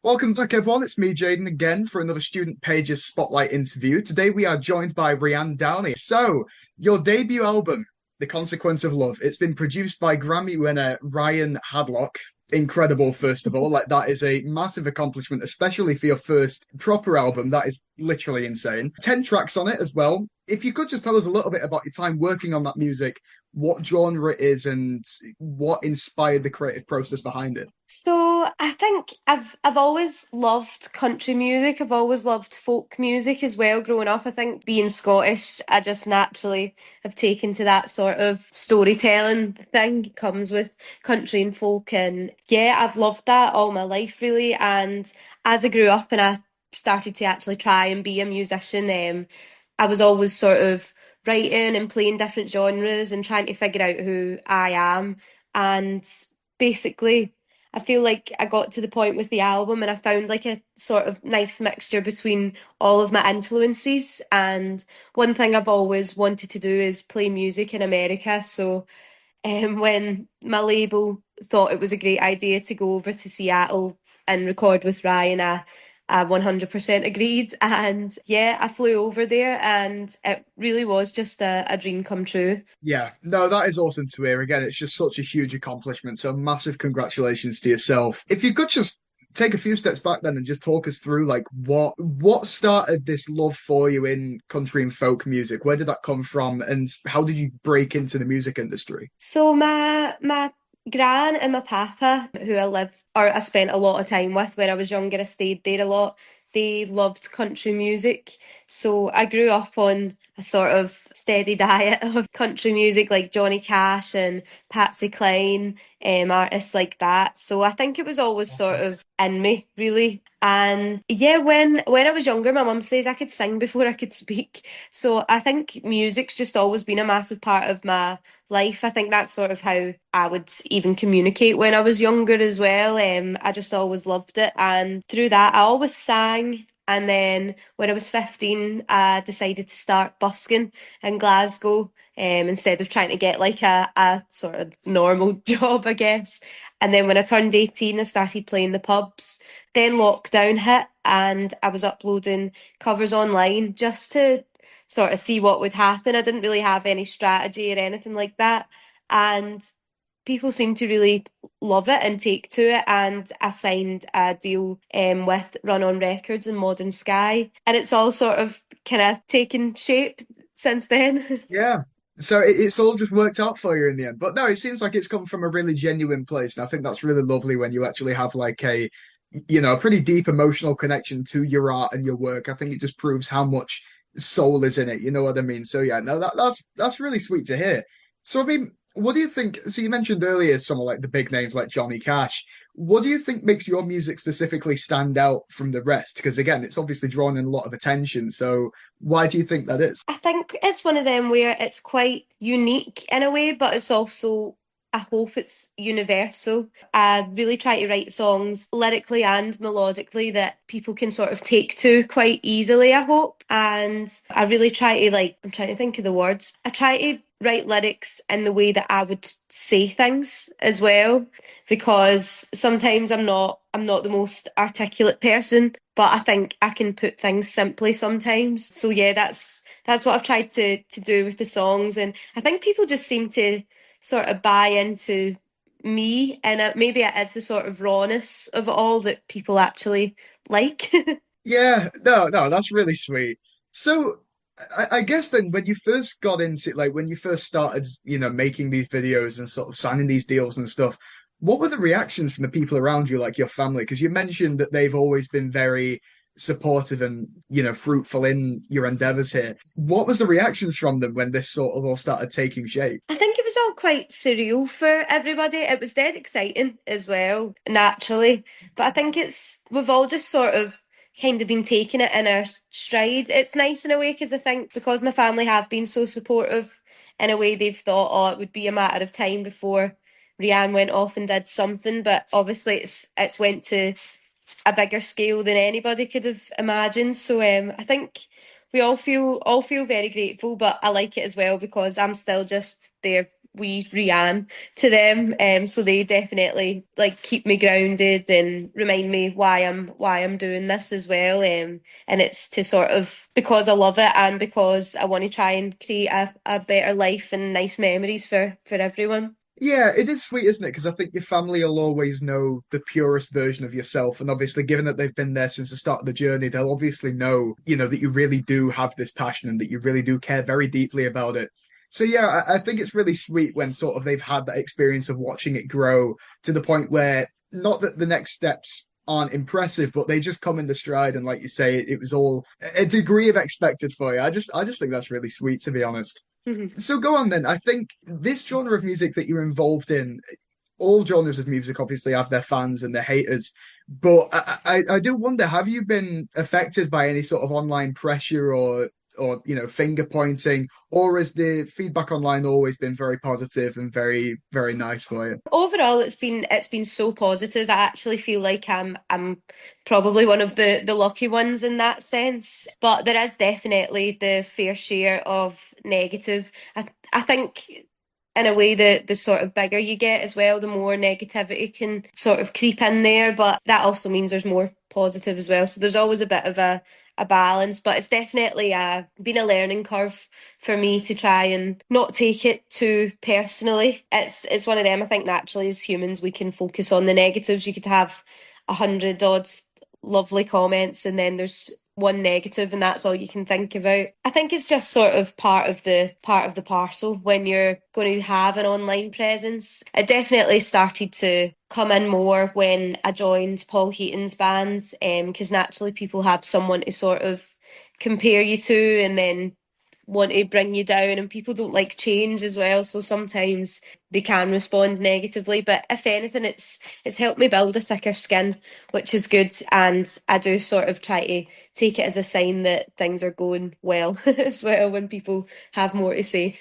Welcome back, everyone. It's me, Jaden, again for another Student Pages Spotlight interview. Today we are joined by Rianne Downey. So, your debut album, The Consequence of Love, it's been produced by Grammy winner Ryan Hadlock. Incredible, first of all. Like, that is a massive accomplishment, especially for your first proper album. That is literally insane. 10 tracks on it as well. If you could just tell us a little bit about your time working on that music, what genre it is, and what inspired the creative process behind it. So I think I've always loved country music. I've always loved folk music as well growing up. I think being Scottish, I just naturally have taken to that sort of storytelling thing. It comes with country and folk, and yeah, I've loved that all my life really. And as I grew up and I started to actually try and be a musician, I was always sort of writing and playing different genres and trying to figure out who I am. And basically I feel like I got to the point with the album and I found like a sort of nice mixture between all of my influences. And one thing I've always wanted to do is play music in America. So when my label thought it was a great idea to go over to Seattle and record with Ryan, I 100% agreed. And yeah, I flew over there and it really was just a dream come true. Yeah, no, that is awesome to hear. Again, it's just such a huge accomplishment. So massive congratulations to yourself. If you could just take a few steps back then and just talk us through like what started this love for you in country and folk music? Where did that come from and how did you break into the music industry? So my gran and my papa, who I spent a lot of time with when I was younger, I stayed there a lot. They loved country music, so I grew up on a sort of steady diet of country music like Johnny Cash and Patsy Cline, artists like that. So I think it was always sort Awesome. of in me, really. And yeah, when I was younger, my mum says I could sing before I could speak. So I think music's just always been a massive part of my life. I think that's sort of how I would even communicate when I was younger as well. I just always loved it, and through that, I always sang. And then when I was 15, I decided to start busking in Glasgow, instead of trying to get like a sort of normal job, I guess. And then when I turned 18, I started playing the pubs. Then lockdown hit, and I was uploading covers online just to sort of see what would happen. I didn't really have any strategy or anything like that. And people seemed to really love it and take to it. And I signed a deal with Run On Records and Modern Sky. And it's all sort of kind of taken shape since then. Yeah. So it's all just worked out for you in the end. But no, it seems like it's come from a really genuine place. And I think that's really lovely when you actually have like a pretty deep emotional connection to your art and your work. I think it just proves how much soul is in it. You know what I mean? So yeah, no, that's really sweet to hear. So I mean, what do you think? So you mentioned earlier some of like the big names like Johnny Cash. What do you think makes your music specifically stand out from the rest? Because again, it's obviously drawn in a lot of attention. So why do you think that is? I think it's one of them where it's quite unique in a way, but it's also, I hope it's universal. I really try to write songs lyrically and melodically that people can sort of take to quite easily, I hope. And I really try to like, I'm trying to think of the words. I try to write lyrics in the way that I would say things as well, because sometimes I'm not the most articulate person, but I think I can put things simply sometimes. So yeah, that's what I've tried to do with the songs, and I think people just seem to sort of buy into me, and maybe it is the sort of rawness of it all that people actually like. Yeah, no, that's really sweet. So I guess then when you first got into like when you first started, making these videos and sort of signing these deals and stuff, what were the reactions from the people around you, like your family? Because you mentioned that they've always been very supportive and, fruitful in your endeavors here. What was the reactions from them when this sort of all started taking shape? I think it was all quite surreal for everybody. It was dead exciting as well, naturally. But I think we've all just sort of kind of been taking it in our stride. It's nice in a way because I think because my family have been so supportive, in a way they've thought, oh, it would be a matter of time before Rianne went off and did something. But obviously it's went to a bigger scale than anybody could have imagined. So I think we all feel very grateful, but I like it as well because I'm still just there wee Rianne to them. So they definitely like keep me grounded and remind me why I'm doing this as well. And it's to sort of because I love it and because I want to try and create a better life and nice memories for everyone. Yeah, it is sweet, isn't it? Because I think your family will always know the purest version of yourself. And obviously, given that they've been there since the start of the journey, they'll obviously know, that you really do have this passion and that you really do care very deeply about it. So yeah, I think it's really sweet when sort of they've had that experience of watching it grow to the point where not that the next steps aren't impressive, but they just come in the stride. And like you say, it was all a degree of expected for you. I just think that's really sweet, to be honest. So go on then. I think this genre of music that you're involved in, all genres of music obviously have their fans and their haters, but I do wonder, have you been affected by any sort of online pressure or finger pointing, or has the feedback online always been very positive and very, very nice for you? Overall, it's been so positive. I actually feel like I'm probably one of the lucky ones in that sense. But there is definitely the fair share of negative. I think in a way the sort of bigger you get as well, the more negativity can sort of creep in there. But that also means there's more positive as well. So there's always a bit of a balance, but it's definitely been a learning curve for me to try and not take it too personally. It's one of them. I think naturally as humans we can focus on the negatives. You could have 100 odd lovely comments and then there's one negative and that's all you can think about. I think it's just sort of part of the parcel when you're going to have an online presence. It definitely started to come in more when I joined Paul Heaton's band, because naturally people have someone to sort of compare you to and then want to bring you down and people don't like change as well, so sometimes they can respond negatively, but if anything it's helped me build a thicker skin, which is good, and I do sort of try to take it as a sign that things are going well as well when people have more to say.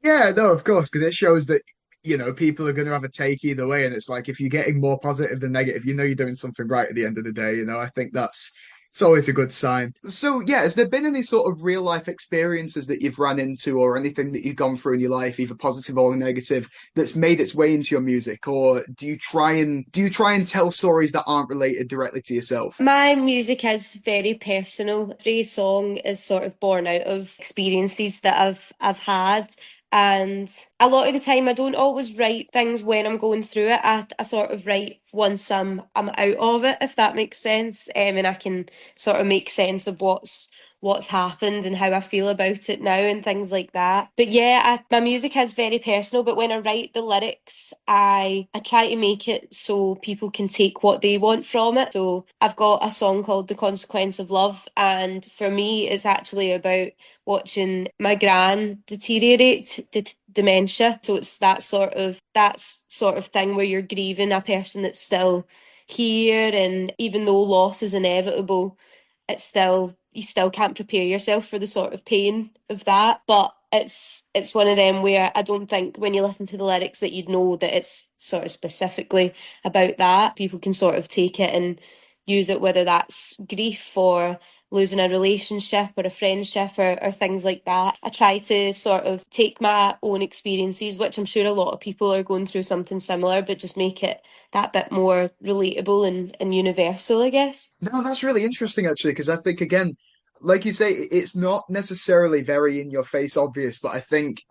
Yeah, no, of course, because it shows that, people are going to have a take either way. And it's like if you're getting more positive than negative, you're doing something right at the end of the day. I think it's always a good sign. So, yeah, has there been any sort of real life experiences that you've run into or anything that you've gone through in your life, either positive or negative, that's made its way into your music? Or do you try and tell stories that aren't related directly to yourself? My music is very personal. Every song is sort of born out of experiences that I've had. And a lot of the time I don't always write things when I'm going through it. I sort of write once I'm out of it, if that makes sense. And I can sort of make sense of what's happened and how I feel about it now and things like that. But yeah, my music is very personal, but when I write the lyrics, I try to make it so people can take what they want from it. So I've got a song called The Consequence of Love, and for me it's actually about watching my gran deteriorate dementia. So it's that sort of thing where you're grieving a person that's still here, and even though loss is inevitable, it's still you still can't prepare yourself for the sort of pain of that. But it's one of them where I don't think when you listen to the lyrics that you'd know that it's sort of specifically about that. People can sort of take it and use it, whether that's grief or losing a relationship or a friendship or things like that. I try to sort of take my own experiences, which I'm sure a lot of people are going through something similar, but just make it that bit more relatable and universal, I guess. No, that's really interesting actually, because I think again, like you say, it's not necessarily very in your face obvious, but I think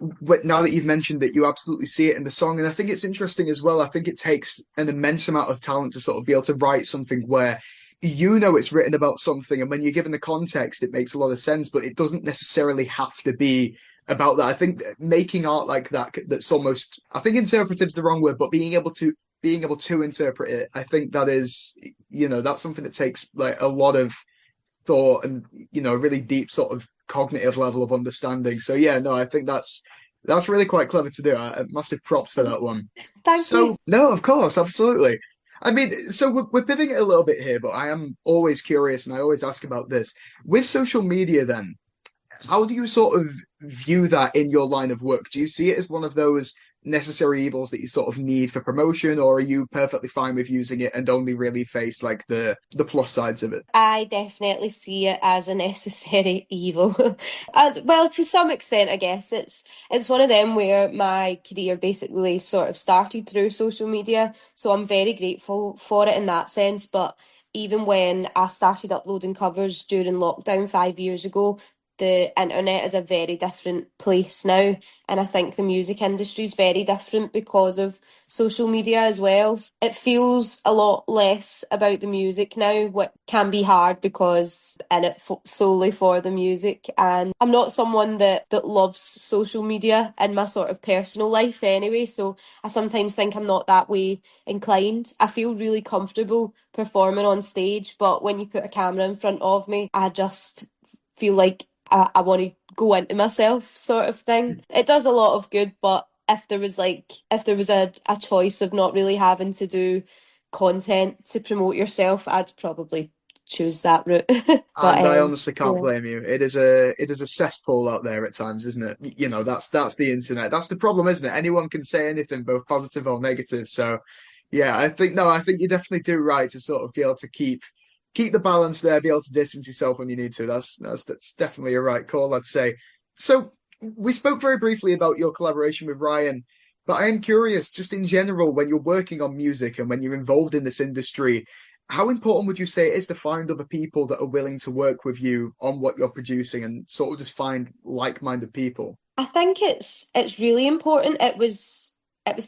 now that you've mentioned it, you absolutely see it in the song, and I think it's interesting as well. I think it takes an immense amount of talent to sort of be able to write something where it's written about something, and when you're given the context, it makes a lot of sense, but it doesn't necessarily have to be about that. I think making art like that, that's almost, I think interpretive is the wrong word, but being able to interpret it, I think that is, that's something that takes like a lot of thought and, a really deep sort of cognitive level of understanding. So yeah, no, I think that's really quite clever to do. Massive props for that one. Thank you. So no, of course, absolutely. I mean, so we're pivoting it a little bit here, but I am always curious and I always ask about this. With social media, then, how do you sort of view that in your line of work? Do you see it as one of those necessary evils that you sort of need for promotion, or are you perfectly fine with using it and only really face like the plus sides of it? I definitely see it as a necessary evil. And well, to some extent, I guess it's one of them where my career basically sort of started through social media, so I'm very grateful for it in that sense. But even when I started uploading covers during lockdown 5 years ago, the internet is a very different place now, and I think the music industry is very different because of social media as well. It feels a lot less about the music now, what can be hard because I'm in it solely for the music. And I'm not someone that loves social media in my sort of personal life anyway, so I sometimes think I'm not that way inclined. I feel really comfortable performing on stage, but when you put a camera in front of me, I just feel like I want to go into myself sort of thing. It does a lot of good, but if there was a choice of not really having to do content to promote yourself, I'd probably choose that route. But And I honestly can't yeah. blame you. It is a cesspool out there at times, isn't it? You know, that's the internet. That's the problem, isn't it? Anyone can say anything, both positive or negative. So yeah, I think you definitely do right to sort of be able to keep the balance there, be able to distance yourself when you need to. That's definitely a right call, I'd say. So we spoke very briefly about your collaboration with Ryan, but I am curious, just in general, when you're working on music and when you're involved in this industry, how important would you say it is to find other people that are willing to work with you on what you're producing and sort of just find like-minded people? I think it's really important. It was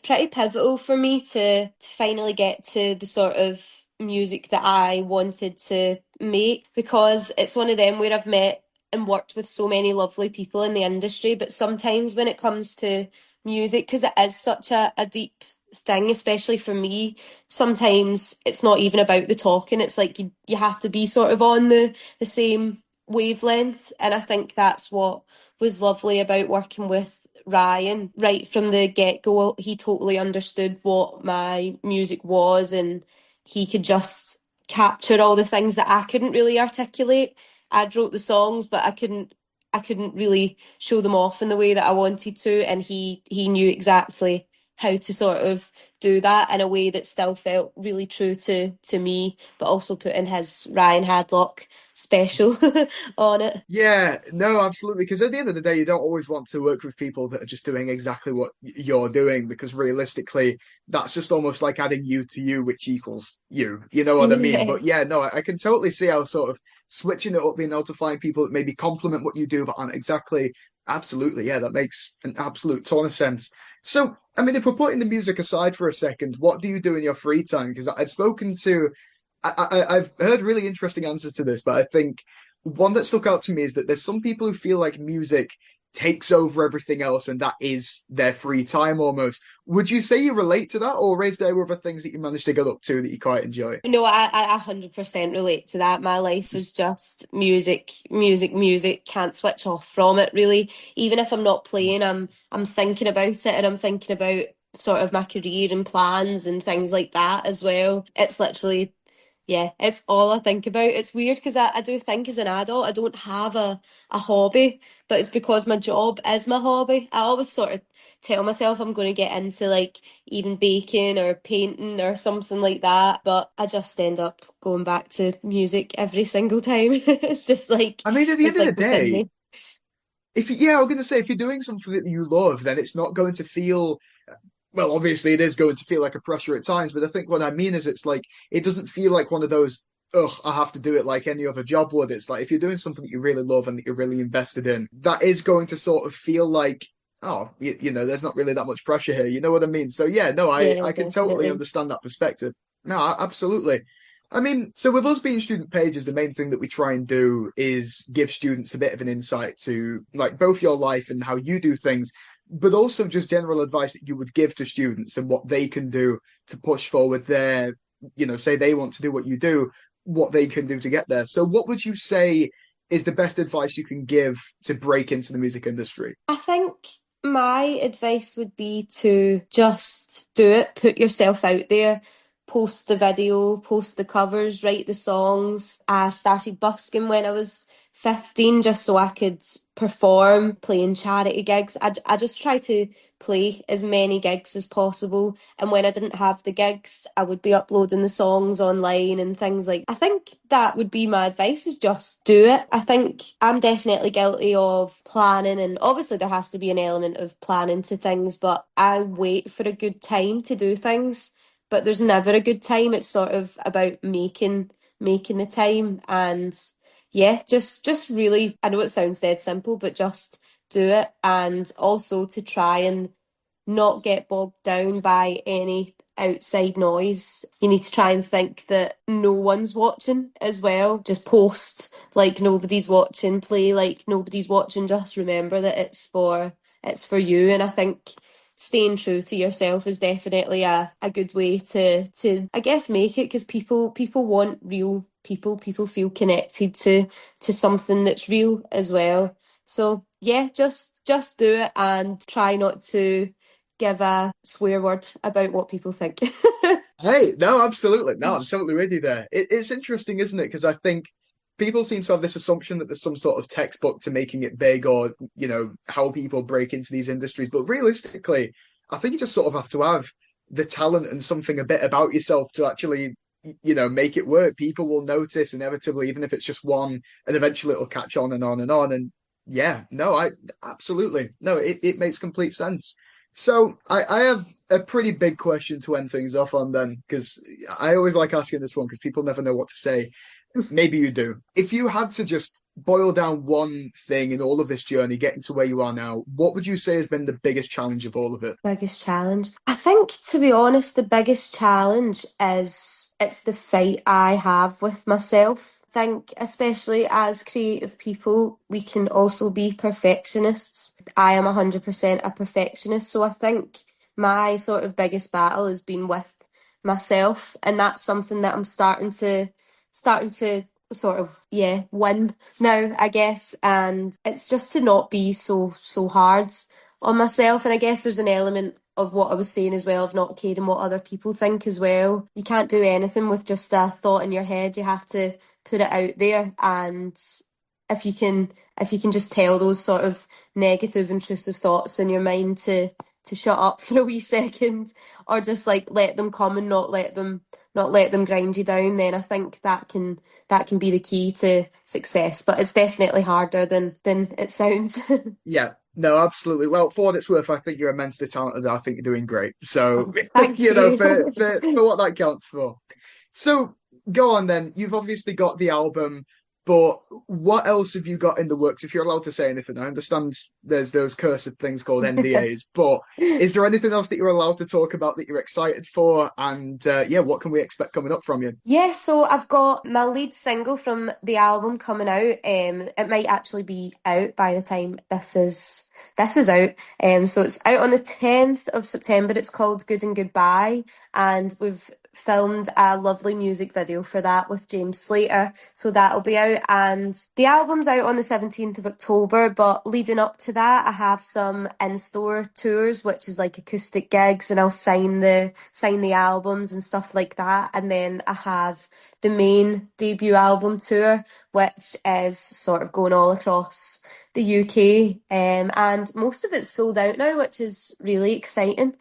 pretty pivotal for me to finally get to the sort of music that I wanted to make, because it's one of them where I've met and worked with so many lovely people in the industry, but sometimes when it comes to music, because it is such a deep thing, especially for me, sometimes it's not even about the talking. It's like you have to be sort of on the same wavelength, and I think that's what was lovely about working with Ryan. Right from the get go, he totally understood what my music was, and he could just capture all the things that I couldn't really articulate. I'd wrote the songs, but I couldn't really show them off in the way that I wanted to, and he knew exactly how to sort of do that in a way that still felt really true to me, but also put in his Ryan Hadlock special on it. Yeah, no, absolutely. Because at the end of the day, you don't always want to work with people that are just doing exactly what you're doing, because realistically, that's just almost like adding you to you, which equals you. You know what I mean? Yeah. But yeah, no, I can totally see how sort of switching it up, being able to find people that maybe complement what you do, but aren't exactly. Absolutely, yeah, that makes an absolute ton of sense. So, I mean, if we're putting the music aside for a second, what do you do in your free time? Because I've spoken to I've heard really interesting answers to this, but I think one that stuck out to me is that there's some people who feel like music takes over everything else and that is their free time almost. Would you say you relate to that, or is there other things that you managed to get up to that you quite enjoy? No, I 100% relate to that. My life is just music, music, music. Can't switch off from it really. Even if I'm not playing, I'm thinking about it, and I'm thinking about sort of my career and plans and things like that as well. It's literally, yeah, it's all I think about. It's weird because I do think as an adult I don't have a hobby, but it's because my job is my hobby. I always sort of tell myself I'm going to get into like even baking or painting or something like that, but I just end up going back to music every single time. It's just I mean, at the end it's of the like within day, me. I was going to say, if you're doing something that you love, then it's not going to feel, well, obviously it is going to feel like a pressure at times, but I think what I mean is it's like, it doesn't feel like one of those, ugh, I have to do it like any other job would. It's like, if you're doing something that you really love and that you're really invested in, that is going to sort of feel like, oh, there's not really that much pressure here. You know what I mean? So yeah, no, Yeah, I can totally definitely. understand that perspective. No, absolutely. I mean, so with us being student pages, the main thing that we try and do is give students a bit of an insight to like both your life and how you do things, but also just general advice that you would give to students and what they can do to push forward their, say they want to do what you do, what they can do to get there. So what would you say is the best advice you can give to break into the music industry? I think my advice would be to just do it, put yourself out there, post the video, post the covers, write the songs. I started busking when I was 15 just so I could perform playing charity gigs. I just try to play as many gigs as possible. And when I didn't have the gigs, I would be uploading the songs online and things like I think that would be my advice is just do it. I think I'm definitely guilty of planning and obviously there has to be an element of planning to things, but I wait for a good time to do things. But there's never a good time. It's sort of about making the time and yeah, just really I know it sounds dead simple, but just do it and also to try and not get bogged down by any outside noise. You need to try and think that no one's watching as well. Just post like nobody's watching, play like nobody's watching. Just remember that it's for you. And I think staying true to yourself is definitely a good way to I guess make it because people want real people. People feel connected to something that's real as well. So yeah, just do it and try not to give a swear word about what people think. Hey, no, absolutely. No, I'm totally with you there. It's interesting, isn't it? Because I think people seem to have this assumption that there's some sort of textbook to making it big or, how people break into these industries. But realistically, I think you just sort of have to have the talent and something a bit about yourself to actually, make it work. People will notice inevitably, even if it's just one, and eventually it'll catch on and on and on. And yeah, no, I absolutely, no, it makes complete sense. So I have a pretty big question to end things off on then, because I always like asking this one because people never know what to say. Maybe you do. If you had to just boil down one thing in all of this journey, getting to where you are now, what would you say has been the biggest challenge of all of it? Biggest challenge. I think, to be honest, the biggest challenge is it's the fight I have with myself. I think, especially as creative people, we can also be perfectionists. I am 100% a perfectionist, so I think my sort of biggest battle has been with myself, and that's something that I'm starting to sort of win now, I guess. And it's just to not be so hard on myself. And I guess there's an element of what I was saying as well, of not caring what other people think as well. You can't do anything with just a thought in your head. You have to put it out there. And if you can if you can just tell those sort of negative, intrusive thoughts in your mind to shut up for a wee second or just like let them come and not let them grind you down, then I think that can be the key to success. But it's definitely harder than it sounds. Yeah, no, absolutely. Well, for what it's worth, I think you're immensely talented. I think you're doing great. So, Oh, thank you. for what that counts for. So, go on then. You've obviously got the album, but what else have you got in the works? If you're allowed to say anything, I understand there's those cursed things called NDAs, but is there anything else that you're allowed to talk about that you're excited for? And yeah, what can we expect coming up from you? Yeah, so I've got my lead single from the album coming out. It might actually be out by the time this is out. So it's out on the 10th of September. It's called Good and Goodbye, and we've filmed a lovely music video for that with James Slater. So that'll be out, and the album's out on the 17th of October. But leading up to that, I have some in-store tours, which is like acoustic gigs, and I'll sign the albums and stuff like that. And then I have the main debut album tour, which is sort of going all across the UK. And most of it's sold out now, which is really exciting.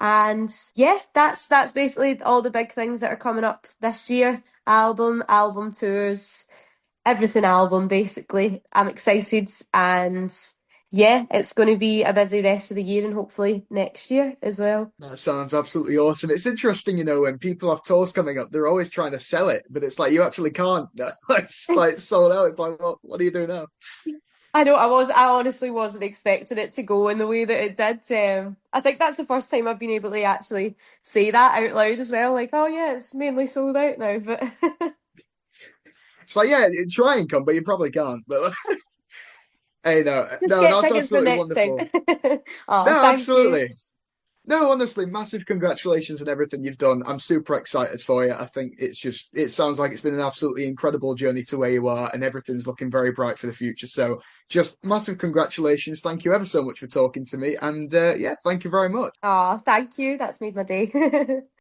And yeah, that's basically all the big things that are coming up this year. Album tours, everything album basically. I'm excited and yeah, it's going to be a busy rest of the year and hopefully next year as well. That sounds absolutely awesome. It's interesting, when people have tours coming up, they're always trying to sell it, but it's like you actually can't. It's like sold out. It's like, what do you do now? I know I honestly wasn't expecting it to go in the way that it did. I think that's the first time I've been able to actually say that out loud as well. Like, oh yeah, it's mainly sold out now, but It's like, yeah, try and come, but you probably can't. But hey, no, just no, get that's tickets for absolutely next time. wonderful. Oh, No, thank you. absolutely. No, honestly, massive congratulations on everything you've done. I'm super excited for you. I think it sounds like it's been an absolutely incredible journey to where you are, and everything's looking very bright for the future. So, just massive congratulations. Thank you ever so much for talking to me. And yeah, thank you very much. Oh, thank you. That's made my day.